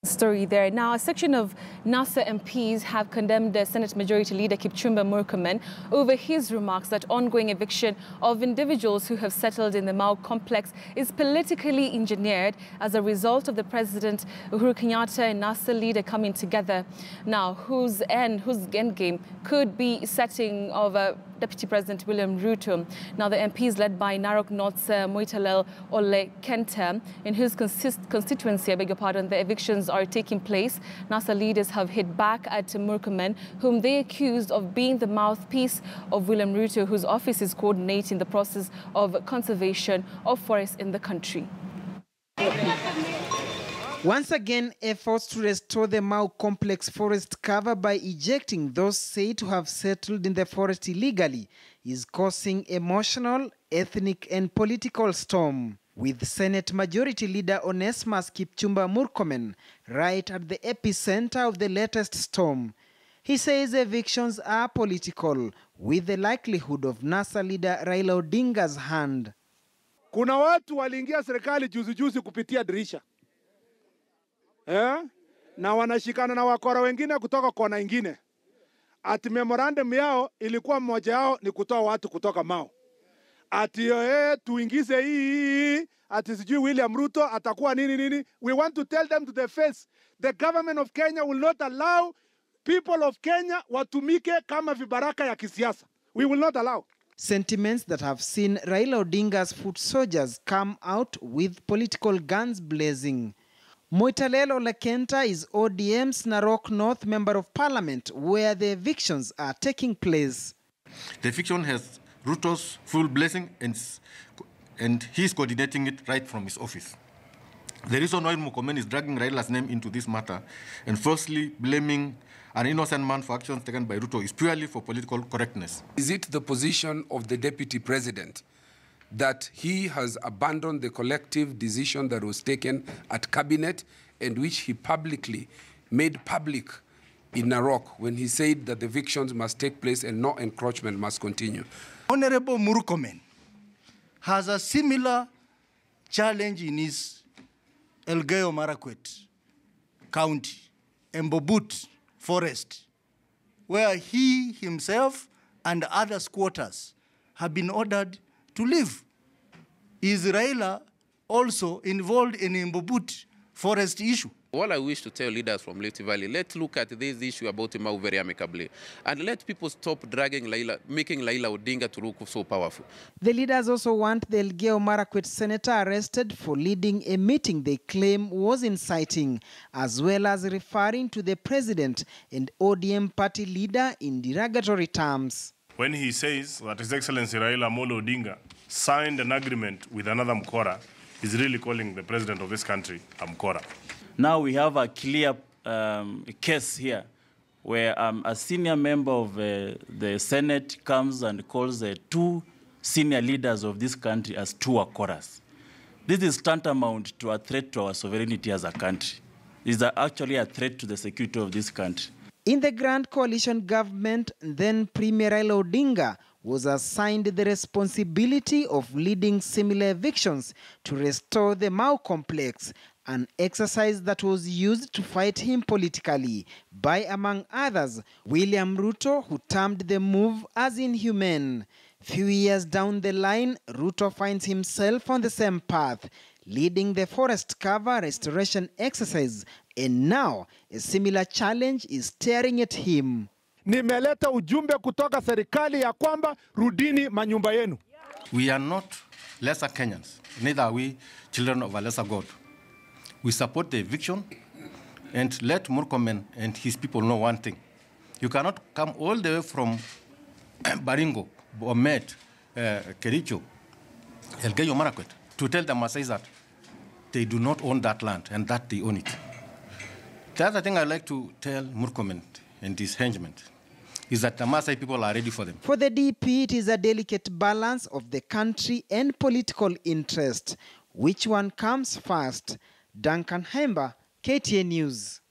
Story there. Now, a section of NASA MPs have condemned the Senate Majority Leader Kipchumba Murkomen over his remarks that ongoing eviction of individuals who have settled in the Mau complex is politically engineered as a result of the President Uhuru Kenyatta and NASA leader coming together. Now, whose end game could be setting of Deputy President William Ruto. Now, the MPs led by Narok North's Moitalel Ole Kenta, in whose constituency, the evictions are taking place. NASA leaders have hit back at Murkomen, whom they accused of being the mouthpiece of William Ruto, whose office is coordinating the process of conservation of forests in the country. Once again, efforts to restore the Mau complex forest cover by ejecting those said to have settled in the forest illegally is causing emotional, ethnic and political storm, with Senate Majority Leader Onesmus Kipchumba Murkomen right at the epicenter of the latest storm. He says evictions are political, with the likelihood of NASA leader Raila Odinga's hand. Kuna watu waliingia serikali juzi kupitia dirisha. Na wanashikana na wakora wengine kutoka kona ingine. Ati memorandum yao ilikuwa mmoja yao ni kutoa watu kutoka Mau. Ati tuingize hii, ati sijui William Ruto atakuwa nini. We want to tell them to their face, the government of Kenya will not allow people of Kenya watumike kama vibaraka ya kisiasa. We will not allow. Sentiments that have seen Raila Odinga's foot soldiers come out with political guns blazing. Moitalel Ole Kenta is ODM's Narok North Member of Parliament, where the evictions are taking place. The eviction has Ruto's full blessing and he's coordinating it right from his office. The reason why Murkomen is dragging Raila's name into this matter and falsely blaming an innocent man for actions taken by Ruto is purely for political correctness. Is it the position of the Deputy President that he has abandoned the collective decision that was taken at Cabinet and which he publicly made public in Narok when he said that the evictions must take place and no encroachment must continue? Honorable Murkomen has a similar challenge in his Elgeyo Marakwet County, Mbobut Forest, where he himself and other squatters have been ordered to live. Is Raila also involved in Mbobut forest issue? All I wish to tell leaders from Rift Valley, let's look at this issue about Mau very amicably. And let people stop dragging making Raila Odinga to look so powerful. The leaders also want the Elgeyo Marakwet senator arrested for leading a meeting they claim was inciting, as well as referring to the president and ODM party leader in derogatory terms. When he says that His Excellency Raila Amolo Odinga signed an agreement with another Mkora, he's really calling the president of this country a Mkora. Now we have a clear case here where a senior member of the Senate comes and calls the two senior leaders of this country as two Wakoras. This is tantamount to a threat to our sovereignty as a country. This is actually a threat to the security of this country. In the Grand Coalition government, then Premier Raila Odinga was assigned the responsibility of leading similar evictions to restore the Mau complex, an exercise that was used to fight him politically by, among others, William Ruto, who termed the move as inhumane. Few years down the line, Ruto finds himself on the same path, leading the forest cover restoration exercise, and now a similar challenge is staring at him. Nimeleta ujumbe kutoka serikali ya kwamba rudini manyumba yenu. We are not lesser Kenyans, neither are we children of a lesser God. We support the eviction and let Murkomen and his people know one thing. You cannot come all the way from Baringo, Bomet, Kericho, Elgeyo Marakwet to tell the Maasai that they do not own that land and that they own it. The other thing I'd like to tell Murkomen and his henchmen is that the Maasai people are ready for them. For the DP, it is a delicate balance of the country and political interest. Which one comes first? Duncan Hemba, KTN News.